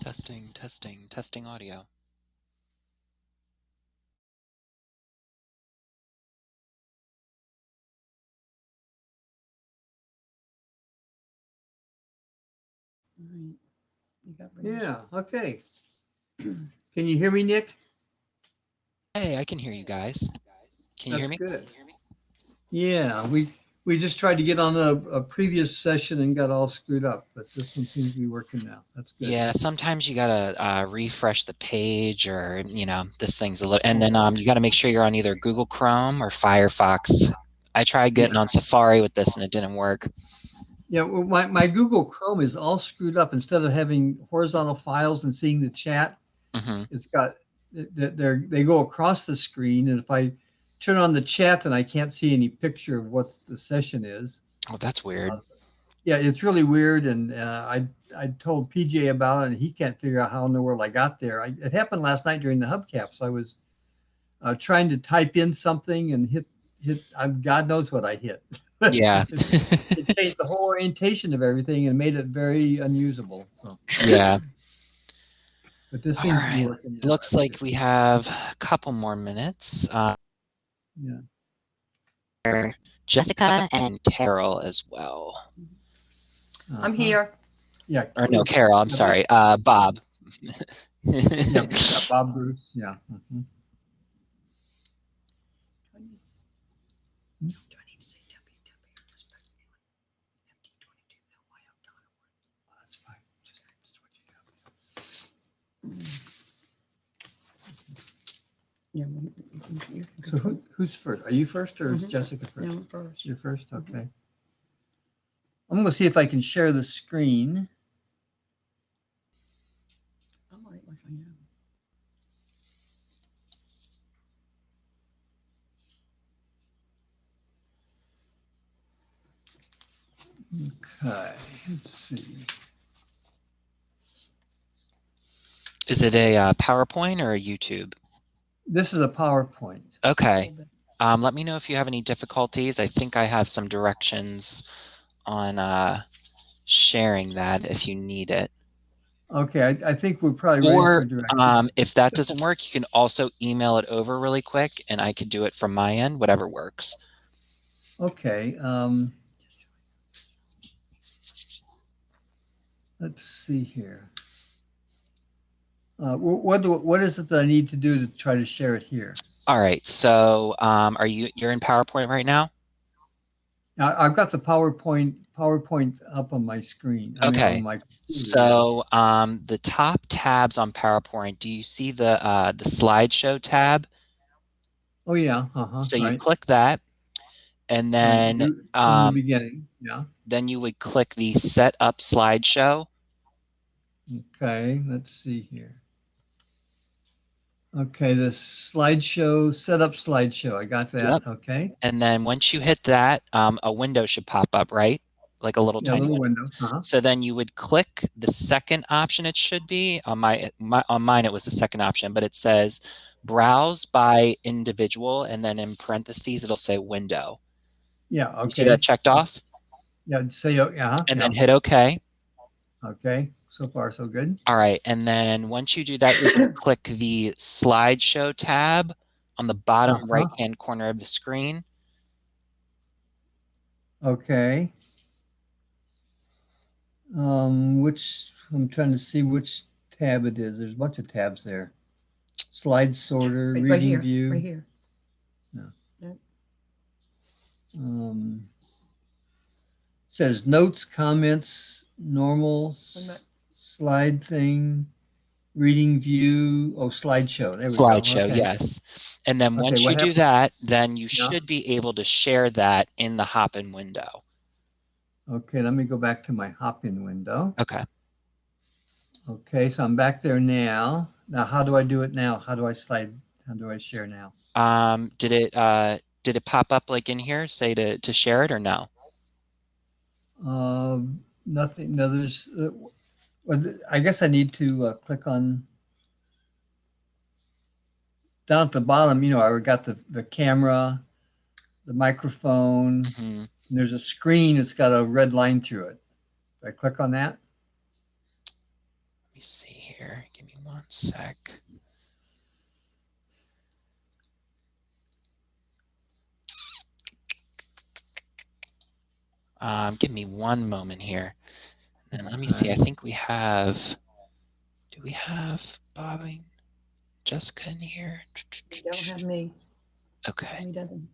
Testing audio. Yeah, okay. Can you hear me, Nick? Hey, I can hear you guys. Can you hear That's me? good. Yeah, we just tried to get on a previous session and got all screwed up, but this one seems to be working now. That's good. Yeah, sometimes you gotta refresh the page, or this thing's a little, and then you gotta make sure you're on either Google Chrome or Firefox. I tried getting on Safari with this and it didn't work. Yeah, well, my Google Chrome is all screwed up. Instead of having horizontal files and seeing the chat, it's got they go across the screen, and if I turn on the chat, then I can't see any picture of what the session is. Oh, that's weird. Yeah, it's really weird, and I told PJ about it, and he can't figure out how in the world I got there. It happened last night during the hubcaps. I was trying to type in something and hit God knows what I hit. Yeah. It changed the whole orientation of everything and made it very unusable. So Yeah. but this All seems to be right. working. Looks like we have a couple more minutes. Yeah. Jessica and Carol as well. I'm here. Yeah. Or no, Carol, I'm sorry. Bob. Yeah, Bob Bruce. Yeah. Do I need to say www or just put MT22LYF.org? That's fine. Just what you have. Yeah. So who's first? Are you first or is Jessica first? No, I'm first. You're first? Okay. I'm going to see if I can share the screen. I might like I am. Okay, let's see. Is it a PowerPoint or a YouTube? This is a PowerPoint. Okay. Let me know if you have any difficulties. I think I have some directions on sharing that if you need it. Okay, I think we're probably ready Or for directions. if that doesn't work, you can also email it over really quick, and I could do it from my end, whatever works. Okay. Let's see here. What is it that I need to do to try to share it here? All right. So you're in PowerPoint right now? I've got the PowerPoint up on my screen. Okay. On my So the top tabs on PowerPoint, do you see the slideshow tab? Oh yeah. So you Right. click that, and then from the beginning. Yeah. then you would click the Set Up Slideshow. Okay. Let's see here. Okay, the slideshow, setup slideshow. I got that. Yep. Okay. And then once you hit that, a window should pop up, right? Like a little tiny window. So then you would click the second option. It should be on on mine. It was the second option, but it says browse by individual, and then in parentheses it'll say window. Yeah. Okay. You see that checked off? Yeah. Say yeah. And then hit OK. Okay. So far, so good. All right. And then once you do that, you can click the slideshow tab on the bottom right-hand corner of the screen. Okay. I'm trying to see which tab it is. There's a bunch of tabs there. Slide sorter, reading view. Right here. Yeah. Says notes, comments, normal, slide thing, reading view. Oh, slideshow. There we go. Slideshow, Okay. yes. And then once you do that, then you should be able to share that in the hop-in window. Okay, let me go back to my hop-in window. Okay. Okay, so I'm back there now. Now, how do I do it now? How do I slide? How do I share now? Did it pop up like in here, say to share it or no? Nothing. No, there's. I guess I need to click on down at the bottom. I got the camera, the microphone. And there's a screen. It's got a red line through it. Do I click on that? me see here. Give me one sec. Give me one moment here. And let me see. I think we have. Do we have Bobby, Jessica in here? You don't have me. Okay. He doesn't.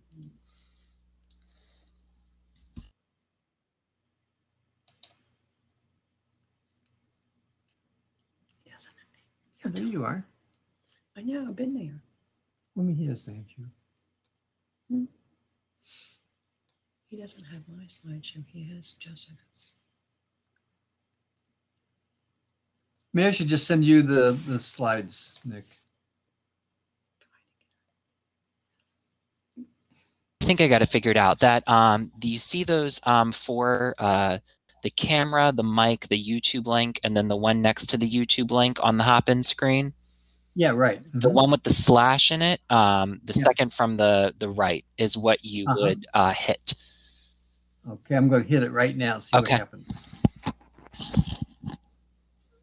He doesn't have me. Yeah, there you are. I know. I've been there. I mean, he doesn't have you. He doesn't have my slideshow. He has Jessica's. Maybe I should just send you the slides, Nick. I think I got it figured out. That do you see those for the camera, the mic, the YouTube link, and then the one next to the YouTube link on the hop-in screen? Yeah, right. The one with the slash in it, the second from the right is what you would hit. Okay, I'm going to hit it right now, see what happens.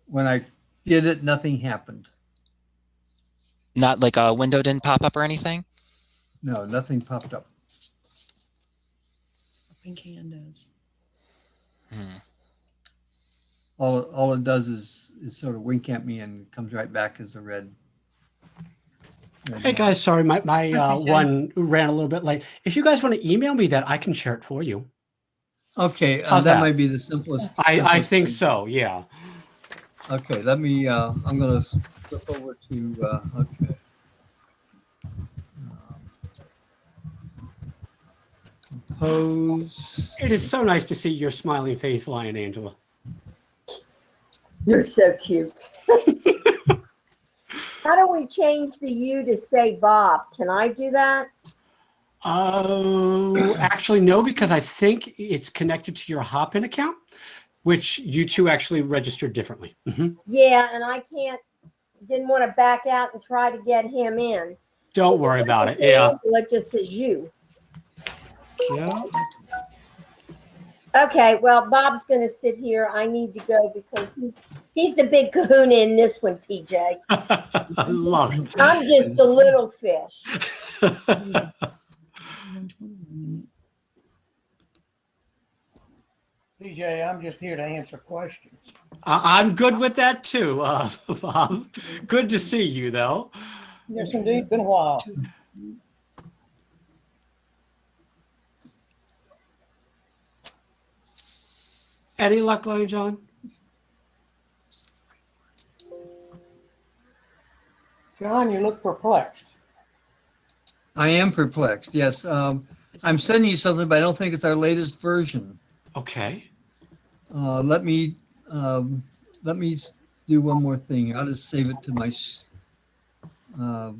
When I did it, nothing happened. Not like a window didn't pop up or anything? No, nothing popped up. A pink hand does. All it does is sort of wink at me and comes right back as a red. Hey guys, sorry, my one ran a little bit late. If you guys want to email me that, I can share it for you. Okay, that might be the simplest. I think thing. so, yeah. Okay, let me, I'm going to flip over to, okay. Compose. It is so nice to see your smiling face, Lion Angela. You're so cute. How do we change the U to say Bob? Can I do that? Oh, actually, no, because I think it's connected to your Hop-in account, which you two actually registered differently. Yeah, and I didn't want to back out and try to get him in. Don't worry about it. Yeah. It just says you. Yeah. Okay, well, Bob's going to sit here. I need to go because he's the big kahuna in this one, PJ. I love it. I'm just a little fish. PJ, I'm just here to answer questions. I'm good with that too, Bob. Good to see you, though. Yes, indeed. Been a while. Any luck, Lion John? John, you look perplexed. I am perplexed, yes. I'm sending you something, but I don't think it's our latest version. Okay. Let me do one more thing. I'll just save it to my. Okay.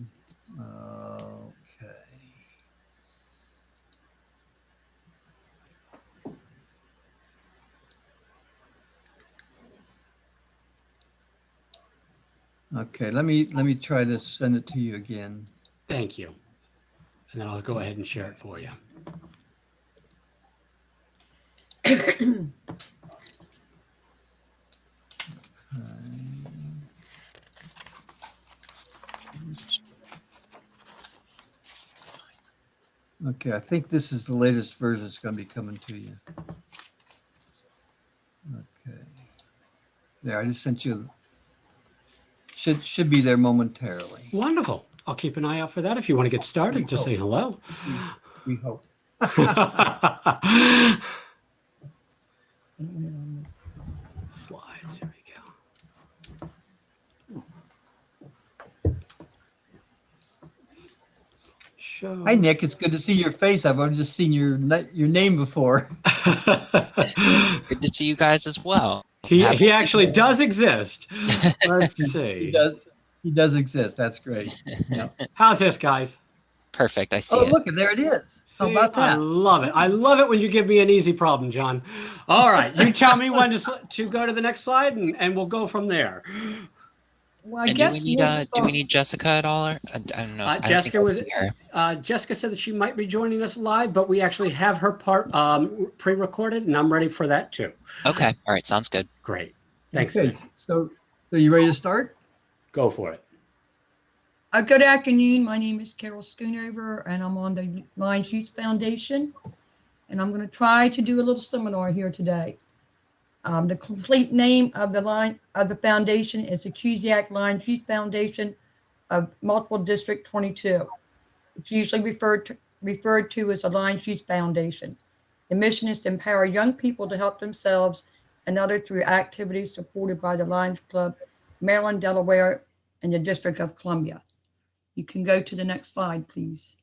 Okay. Let me try to send it to you again. Thank you. And then I'll go ahead and share it for you. Okay, I think this is the latest version that's going to be coming to you. Okay. There, I just sent you. Should be there momentarily. Wonderful. I'll keep an eye out for that if you want to get started. Just say hello. We hope. Slides. Here we go. Show. Hi, Nick. It's good to see your face. I've only just seen your name before. Good to see you guys as well. He actually does exist. Let's see. He does exist. That's great. Yeah. How's this, guys? Perfect. I see Oh, it. look, there it is. How See, about that? I love it. I love it when you give me an eeasy problem, John. All right. You tell me when to go to the next slide, and we'll go from there. Well, I And guess do we need Jessica at all? Or, I don't know. Jessica said that she might be joining us live, but we actually have her part pre-recorded, and I'm ready for that too. Okay. All right. Sounds good. Great. Thanks. Okay. Nick. So So you ready to start? Go for it. Good afternoon. My name is Carol Schoonover, and I'm on the Lions Youth Foundation. And I'm going to try to do a little seminar here today. The complete name of the foundation is the Cusiac Lions Youth Foundation of Multiple District 22. It's usually referred to as the Lions Youth Foundation. The mission is to empower young people to help themselves and others through activities supported by the Lions Club, Maryland, Delaware, and the District of Columbia. You can go to the next slide, please.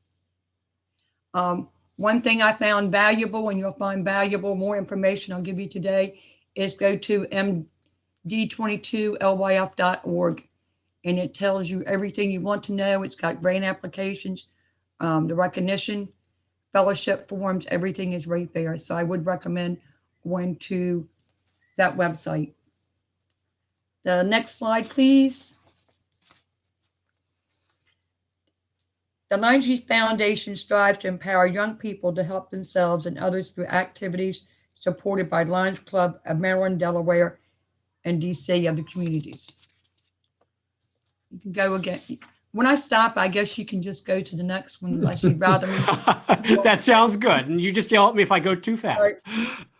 One thing I found valuable, and you'll find valuable, more information I'll give you today, is go to md22lyf.org, and it tells you everything you want to know. It's got grant applications, the recognition, fellowship forms, everything is right there. So I would recommend going to that website. The next slide, please. The Lions Youth Foundation strives to empower young people to help themselves and others through activities supported by Lions Club of Maryland, Delaware, and DC of the communities. You can go again. When I stop, I guess you can just go to the next one unless you'd rather me. That sounds good. And you just yell at me if I go too fast. Right.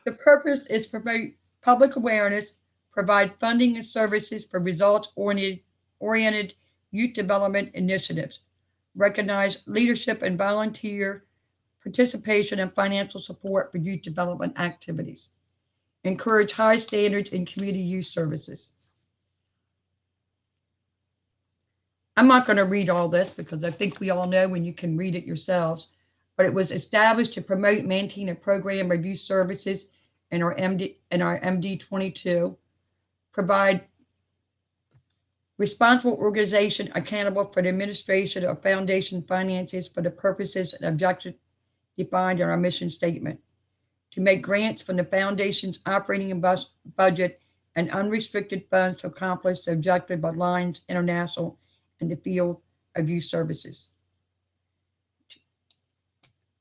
The purpose is to promote public awareness, provide funding and services for results-oriented youth development initiatives, recognize leadership and volunteer participation and financial support for youth development activities, encourage high standards in community youth services. I'm not going to read all this because I think we all know and you can read it yourselves, but it was established to promote, maintain a program of youth services in our MD22, provide responsible organization accountable for the administration of foundation finances for the purposes and objectives defined in our mission statement, to make grants from the foundation's operating budget and unrestricted funds to accomplish the objective of Lions International in the field of youth services,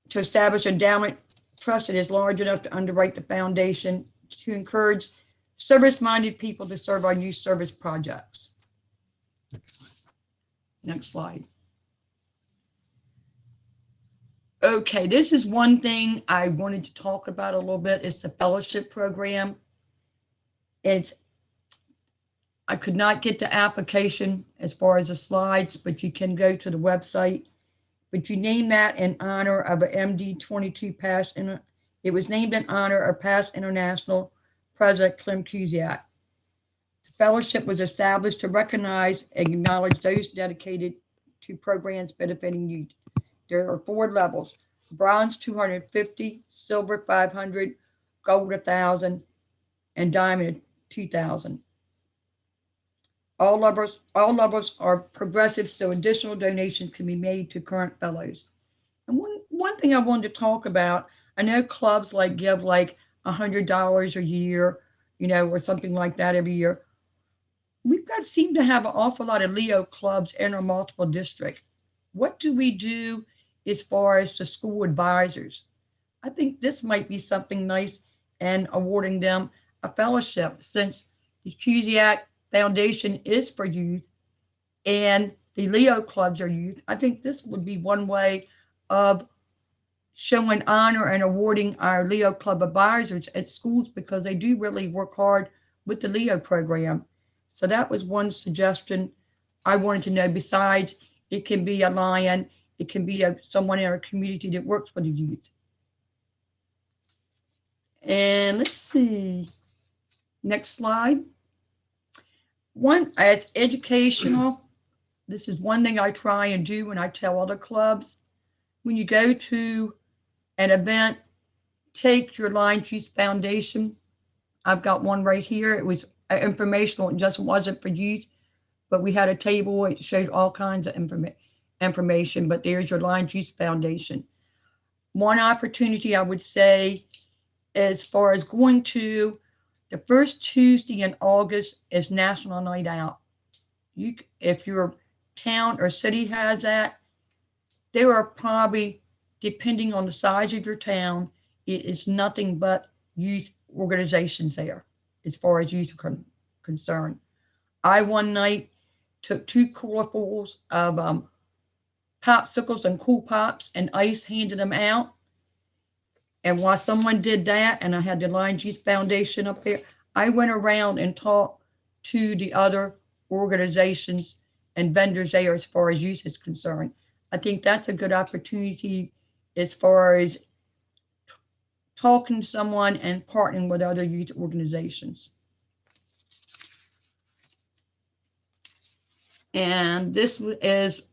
to establish an endowment trust that is large enough to underwrite the foundation, to encourage service-minded people to serve on youth service projects. Next slide. Okay, this is one thing I wanted to talk about a little bit. It's the fellowship program. I could not get the application as far as the slides, but you can go to the website. But you name that in honor of an MD22 past, it was named in honor of past international President Clem Cusiac. The fellowship was established to recognize and acknowledge those dedicated to programs benefiting youth. There are 4 levels: bronze 250, silver 500, gold 1,000, and diamond 2,000. All levels are progressive, so additional donations can be made to current fellows. And one thing I wanted to talk about, I know clubs give like $100 a year, or something like that every year. Seem to have an awful lot of Leo clubs in our multiple district. What do we do as far as the school advisors? I think this might be something nice, and awarding them a fellowship, since the Cusiac Foundation is for youth and the Leo clubs are youth. I think this would be one way of showing honor and awarding our Leo club advisors at schools, because they do really work hard with the Leo program. So that was one suggestion I wanted to know. Besides, it can be a Lion, it can be someone in our community that works for the youth. And let's see, next slide. As educational, this is one thing I try and do when I tell other clubs. When you go to an event, take your Lions Youth Foundation. I've got one right here. It was informational. It just wasn't for youth, but we had a table. It showed all kinds of information, but there's your Lions Youth Foundation. One opportunity I would say, as far as going to, the first Tuesday in August is National Night Out. If your town or city has that, there are probably, depending on the size of your town, it is nothing but youth organizations there as far as youth are concerned. I one night took 2 coolerfuls of popsicles and cool pops and ice, handed them out. And while someone did that, and I had the Lions Youth Foundation up there, I went around and talked to the other organizations and vendors there as far as youth is concerned. I think that's a good opportunity as far as talking to someone and partnering with other youth organizations. And this is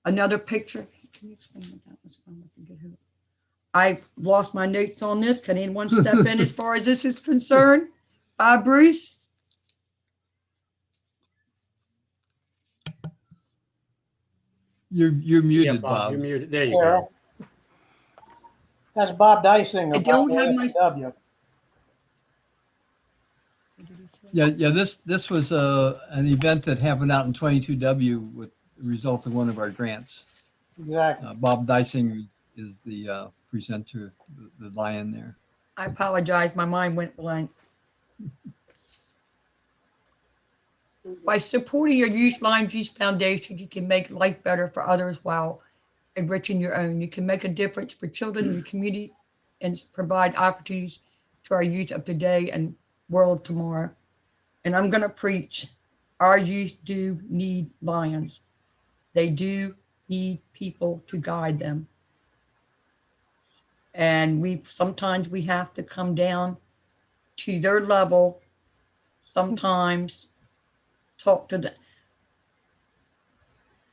another picture. Can you explain what that was from? I forget who. I lost my notes on this. Can anyone step in as far as this is concerned? Bruce? You're muted, Yeah, Bob. You're muted. There you Carol. go. That's Bob Dicing. I don't have my. W. Yeah. This was an event that happened out in 22W with the result of one of our grants. Exactly. Bob Dicing is the presenter, the lion there. I apologize. My mind went blank. By supporting your Youth Lions Youth Foundation, you can make life better for others while enriching your own. You can make a difference for children in your community and provide opportunities to our youth of today and world tomorrow. And I'm going to preach. Our youth do need lions. They do need people to guide them. And sometimes we have to come down to their level, sometimes talk to them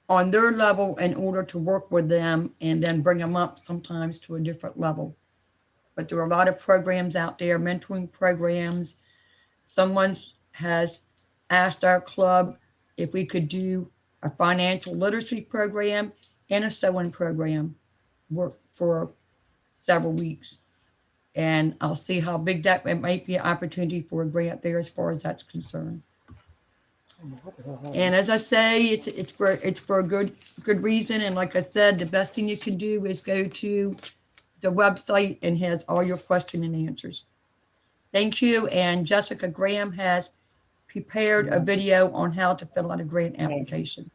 on their level in order to work with them and then bring them up sometimes to a different level. But there are a lot of programs out there, mentoring programs. Someone has asked our club if we could do a financial literacy program and a sewing program, work for several weeks. And I'll see how big that, it might be an opportunity for a grant there as far as that's concerned. And as I say, it's for a good reason. And like I said, the best thing you can do is go to the website and has all your questions and answers. Thank you. And Jessica Graham has prepared a video on how to fill out a grant application.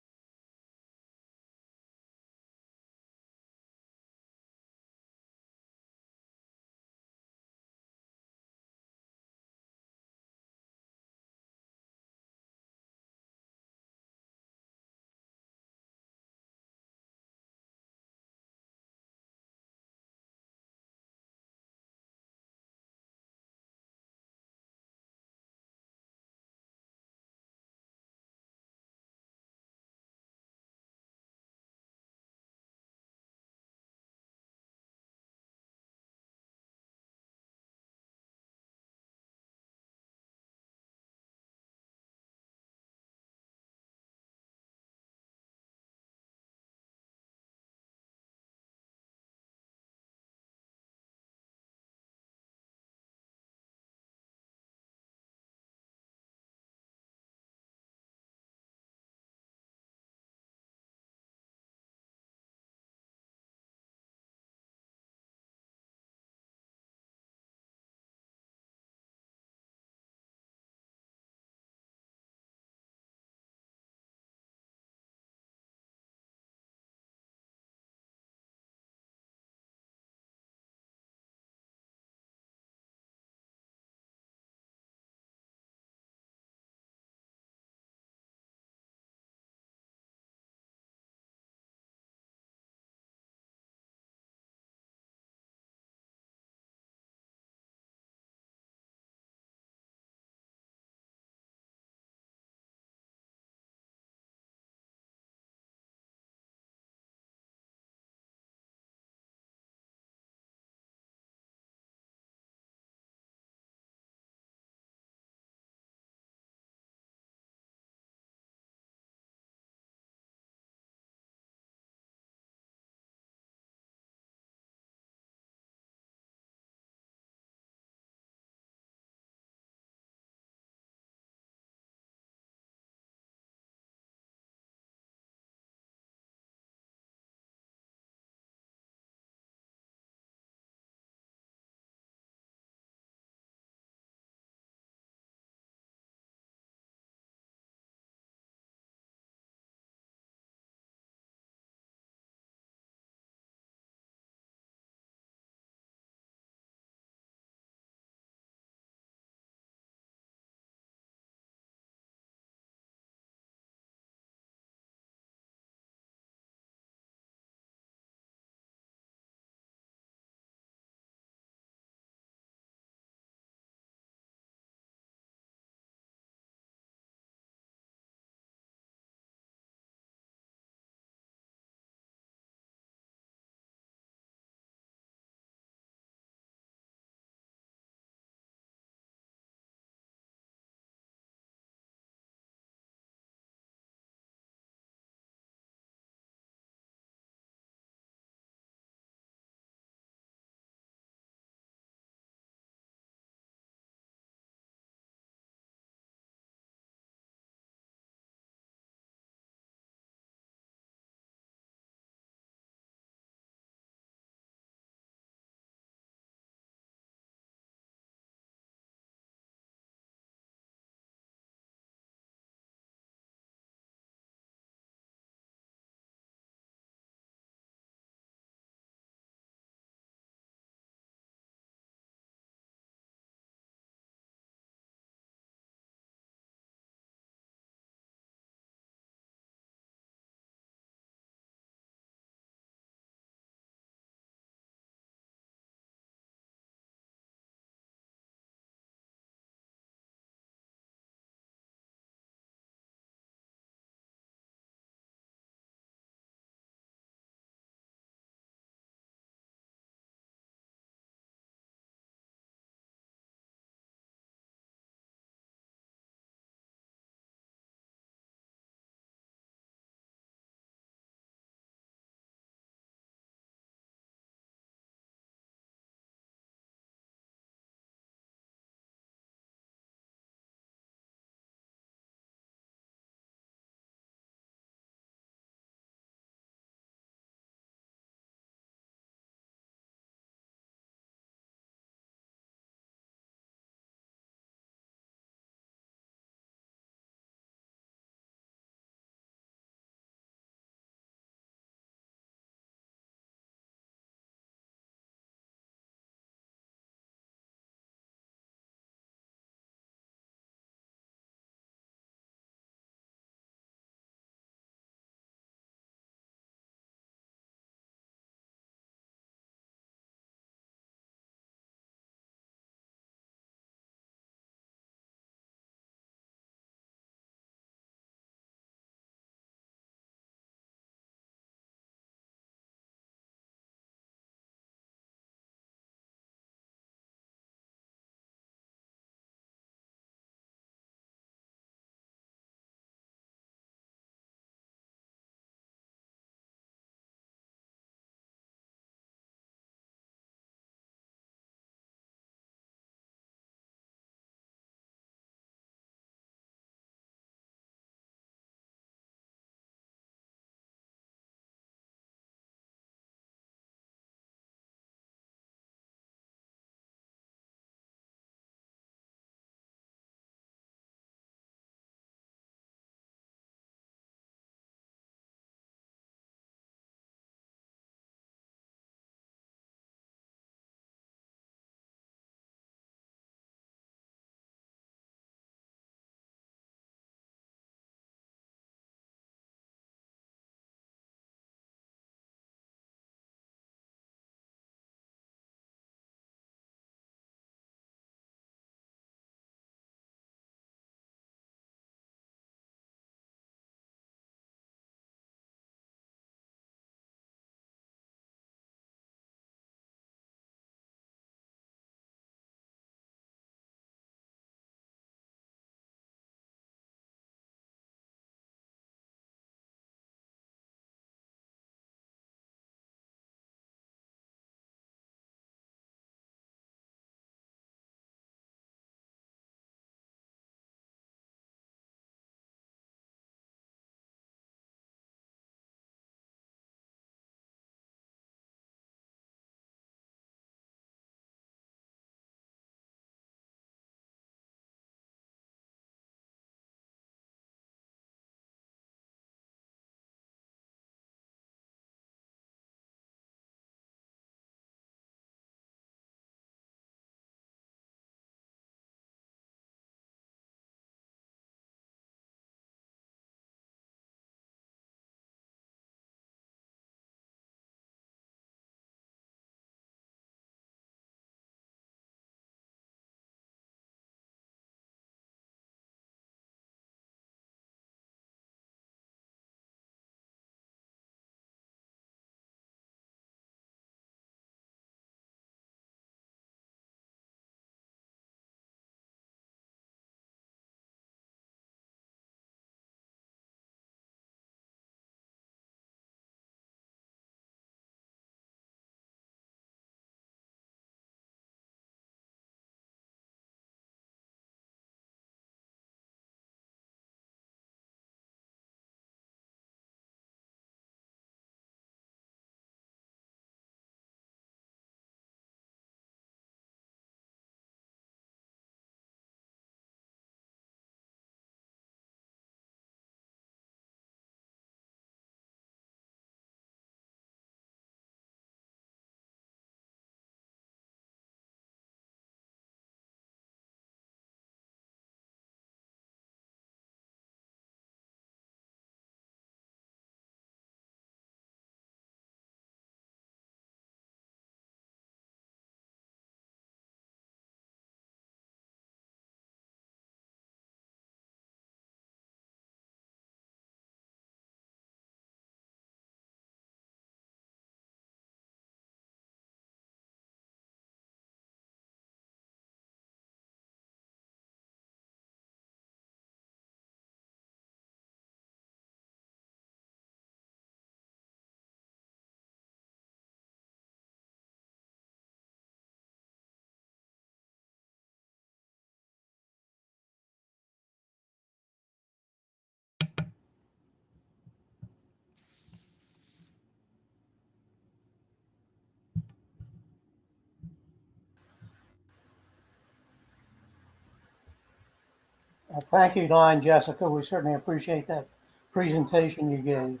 Thank you, Lion Jessica. We certainly appreciate that presentation you gave.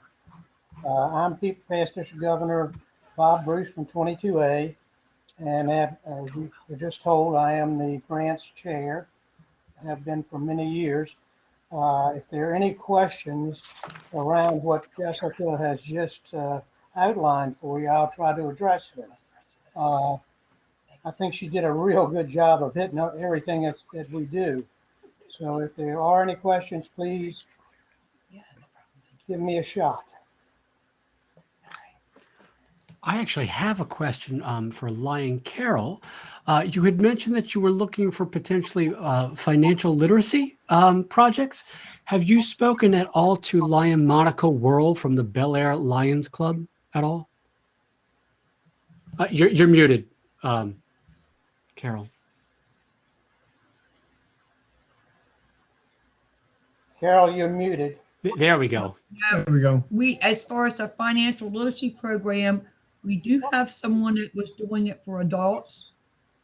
I'm Past District Governor Bob Bruce from 22A, and as you were just told, I am the grants chair. I have been for many years. If there are any questions around what Jessica has just outlined for you, I'll try to address them. I think she did a real good job of hitting everything that we do. So if there are any questions, please give me a shot. I actually have a question for Lion Carroll. You had mentioned that you were looking for potentially financial literacy projects. Have you spoken at all to Lion Monica Whirl from the Bel Air Lions Club at all? You're muted, Carol. Carol, you're muted. There we go. There we go. As far as the financial literacy program, we do have someone that was doing it for adults,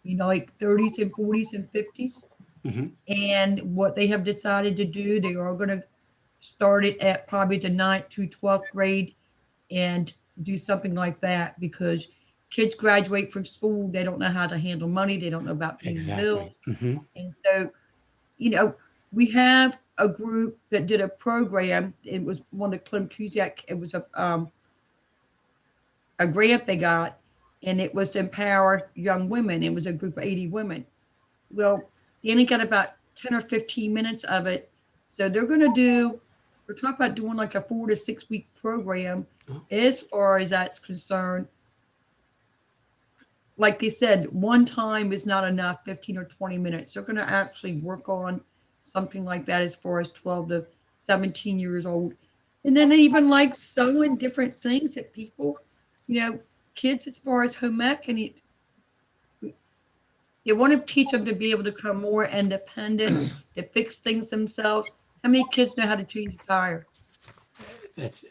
like 30s and 40s and 50s. Mm-hmm. And what they have decided to do, they are going to start it at probably the 9th through 12th grade and do something like that, because kids graduate from school, they don't know how to handle money, they don't know about paying bills. Mm-hmm. And so, we have a group that did a program. It was one of Clem Cusick. It was a grant they got, and it was to empower young women. It was a group of 80 women. Well, they only got about 10 or 15 minutes of it. So we're talking about doing like a 4 to 6 week program. As far as that's concerned, like they said, one time is not enough, 15 or 20 minutes. They're going to actually work on something like that as far as 12 to 17 years old. And then they even like sewing different things that people, kids as far as home ec, and you want to teach them to be able to become more independent, to fix things themselves. How many kids know how to change a tire?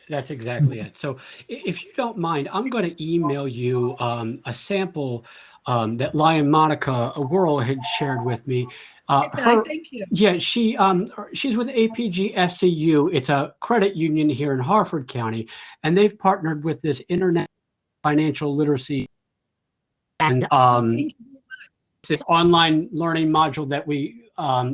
That's exactly it. So if you don't mind, I'm going to email you a sample that Lion Monica Whirl had shared with me. Thank you. Yeah, she's with APG FCU. It's a credit union here in Harford County, and they've partnered with this internet financial literacy and this online learning module that we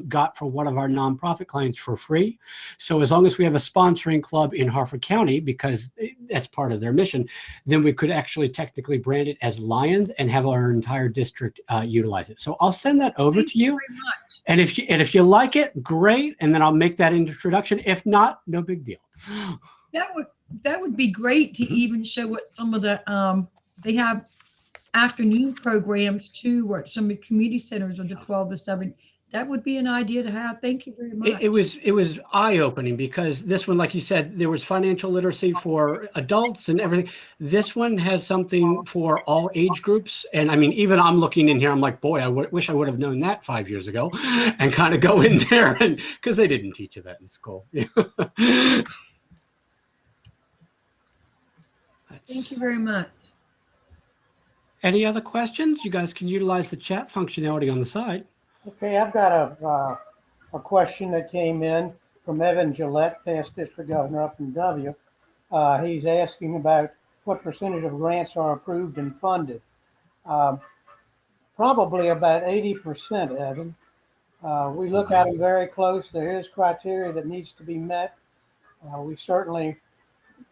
got for one of our nonprofit clients for free. So as long as we have a sponsoring club in Harford County, because that's part of their mission, then we could actually technically brand it as Lions and have our entire district utilize it. So I'll send that over to you. Very much. And if you like it, great. And then I'll make that introduction. If not, no big deal. That would be great to even show what some of the they have afternoon programs too, or some community centers or the 12 to 7. That would be an idea to have. Thank you very much. It was eye-opening, because this one, like you said, there was financial literacy for adults and everything. This one has something for all age groups. And I mean, even I'm looking in here, I'm like, boy, I wish I would have known that 5 years ago, and kind of go in there, and because they didn't teach you that in school. Thank you very much. Any other questions? You guys can utilize the chat functionality on the side. Okay, I've got a question that came in from Evan Gillette, past district governor up in W. He's asking about what percentage of grants are approved and funded. Probably about 80%, Evan. We look at them very close. There is criteria that needs to be met. We certainly,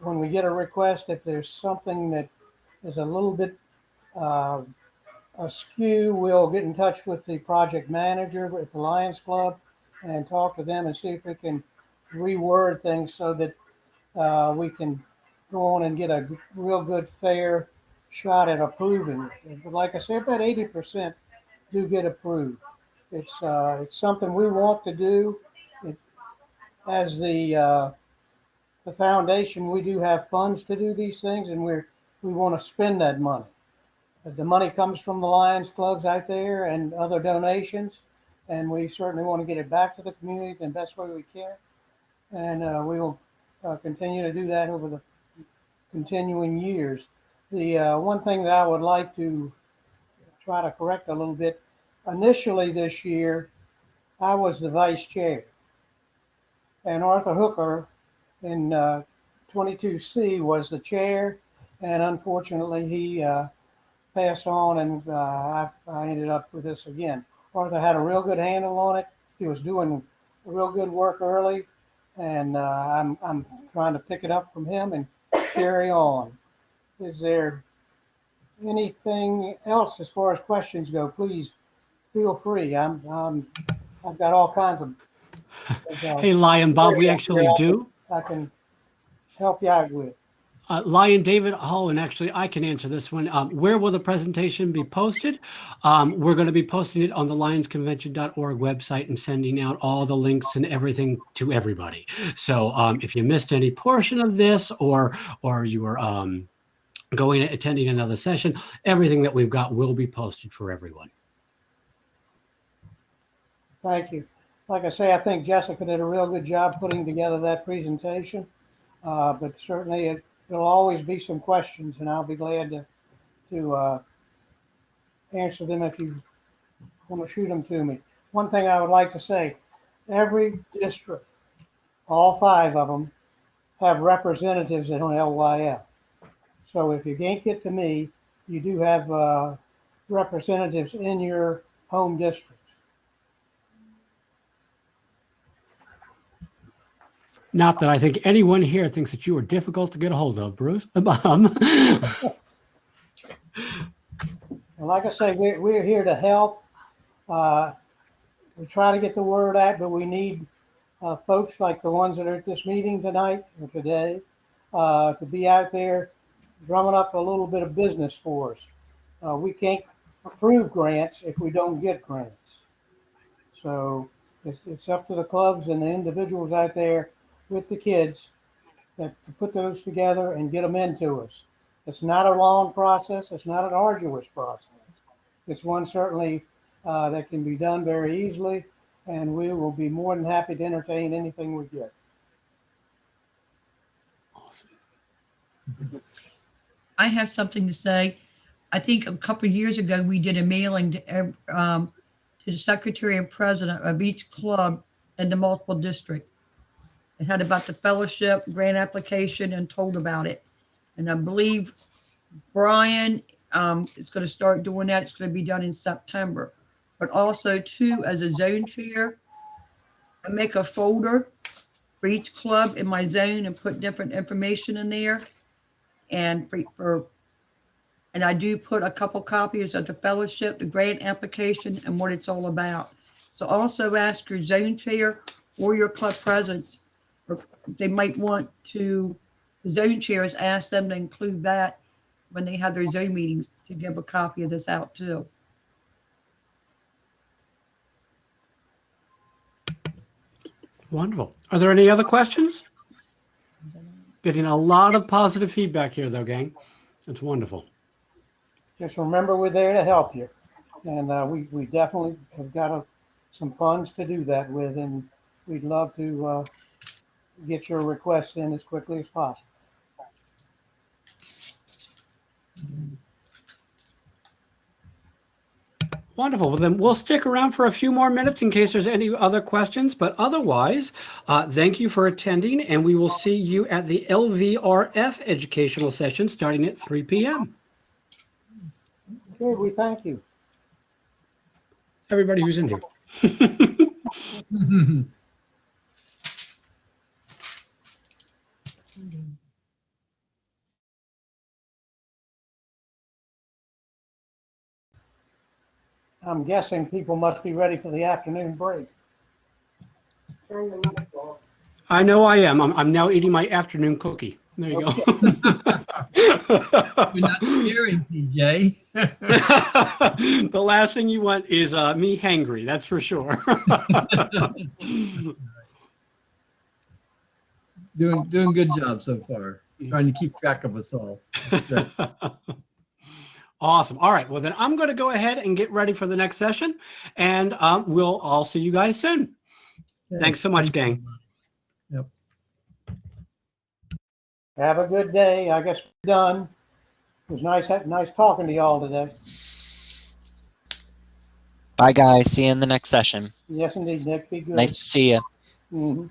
when we get a request, if there's something that is a little bit askew, we'll get in touch with the project manager at the Lions Club and talk to them and see if we can reword things so that we can go on and get a real good, fair shot at approving it. But like I said, about 80% do get approved. It's something we want to do. As the foundation, we do have funds to do these things, and we want to spend that money. The money comes from the Lions clubs out there and other donations, and we certainly want to get it back to the community in the best way we can. And we will continue to do that over the continuing years. The one thing that I would like to try to correct a little bit, initially this year, I was the vice chair. and Arthur Hooker in 22C was the chair, and unfortunately he passed on, and I ended up with this again. Arthur had a real good handle on it. He was doing real good work early, and I'm trying to pick it up from him and carry on. Is there anything else as far as questions go? Please feel free. I've got all kinds of Hey, Lion Bob, we actually do. I can help you out with. Lion David, and actually I can answer this one. Where will the presentation be posted? We're going to be posting it on the lionsconvention.org website and sending out all the links and everything to everybody. So if you missed any portion of this, or you were attending another session, everything that we've got will be posted for everyone. Thank you. Like I say, I think Jessica did a real good job putting together that presentation, but certainly there'll always be some questions, and I'll be glad to answer them if you want to shoot them to me. One thing I would like to say, every district, all 5 of them, have representatives at LYF. So if you can't get to me, you do have representatives in your home district. Not that I think anyone here thinks that you are difficult to get a hold of, Bruce. Well, like I say, we're here to help. We try to get the word out, but we need folks like the ones that are at this meeting tonight or today to be out there drumming up a little bit of business for us. We can't approve grants if we don't get grants. So it's up to the clubs and the individuals out there with the kids to put those together and get them into us. It's not a long process. It's not an arduous process. It's one certainly that can be done very easily, and we will be more than happy to entertain anything we get. Awesome. I have something to say. I think a couple of years ago, we did a mailing to the secretary and president of each club in the multiple district. It had about the fellowship grant application and told about it. And I believe Brian is going to start doing that. It's going to be done in September. But also, too, as a zone chair, I make a folder for each club in my zone and put different information in there. And and I do put a couple copies of the fellowship, the grant application, and what it's all about. So also ask your zone chair or your club presidents, or they might want to, the zone chairs, ask them to include that when they have their zone meetings, to give a copy of this out too. Wonderful. Are there any other questions? Getting a lot of positive feedback here, though, gang. It's wonderful. Just remember, we're there to help you. And we definitely have got some funds to do that with, and we'd love to get your requests in as quickly as possible. Wonderful. Well, then we'll stick around for a few more minutes in case there's any other questions. But otherwise, thank you for attending, and we will see you at the LVRF educational session starting at 3 p.m. Good, we thank you. Everybody who's in here. I'm guessing people must be ready for the afternoon break. Turn the mic off. I know I am. I'm now eating my afternoon cookie. There you go. You're not scaring PJ. The last thing you want is me hangry. That's for sure. Doing good job so far. Trying to keep track of us all. Awesome. All right. Well, then I'm going to go ahead and get ready for the next session, and we'll all see you guys soon. Okay. Thanks so much, gang. Yep. Have a good day. I guess we're done. It was nice talking to y'all today. Bye, guys. See you in the next session. Yes, indeed, Nick. Be good. Nice to see you. Mm-hmm.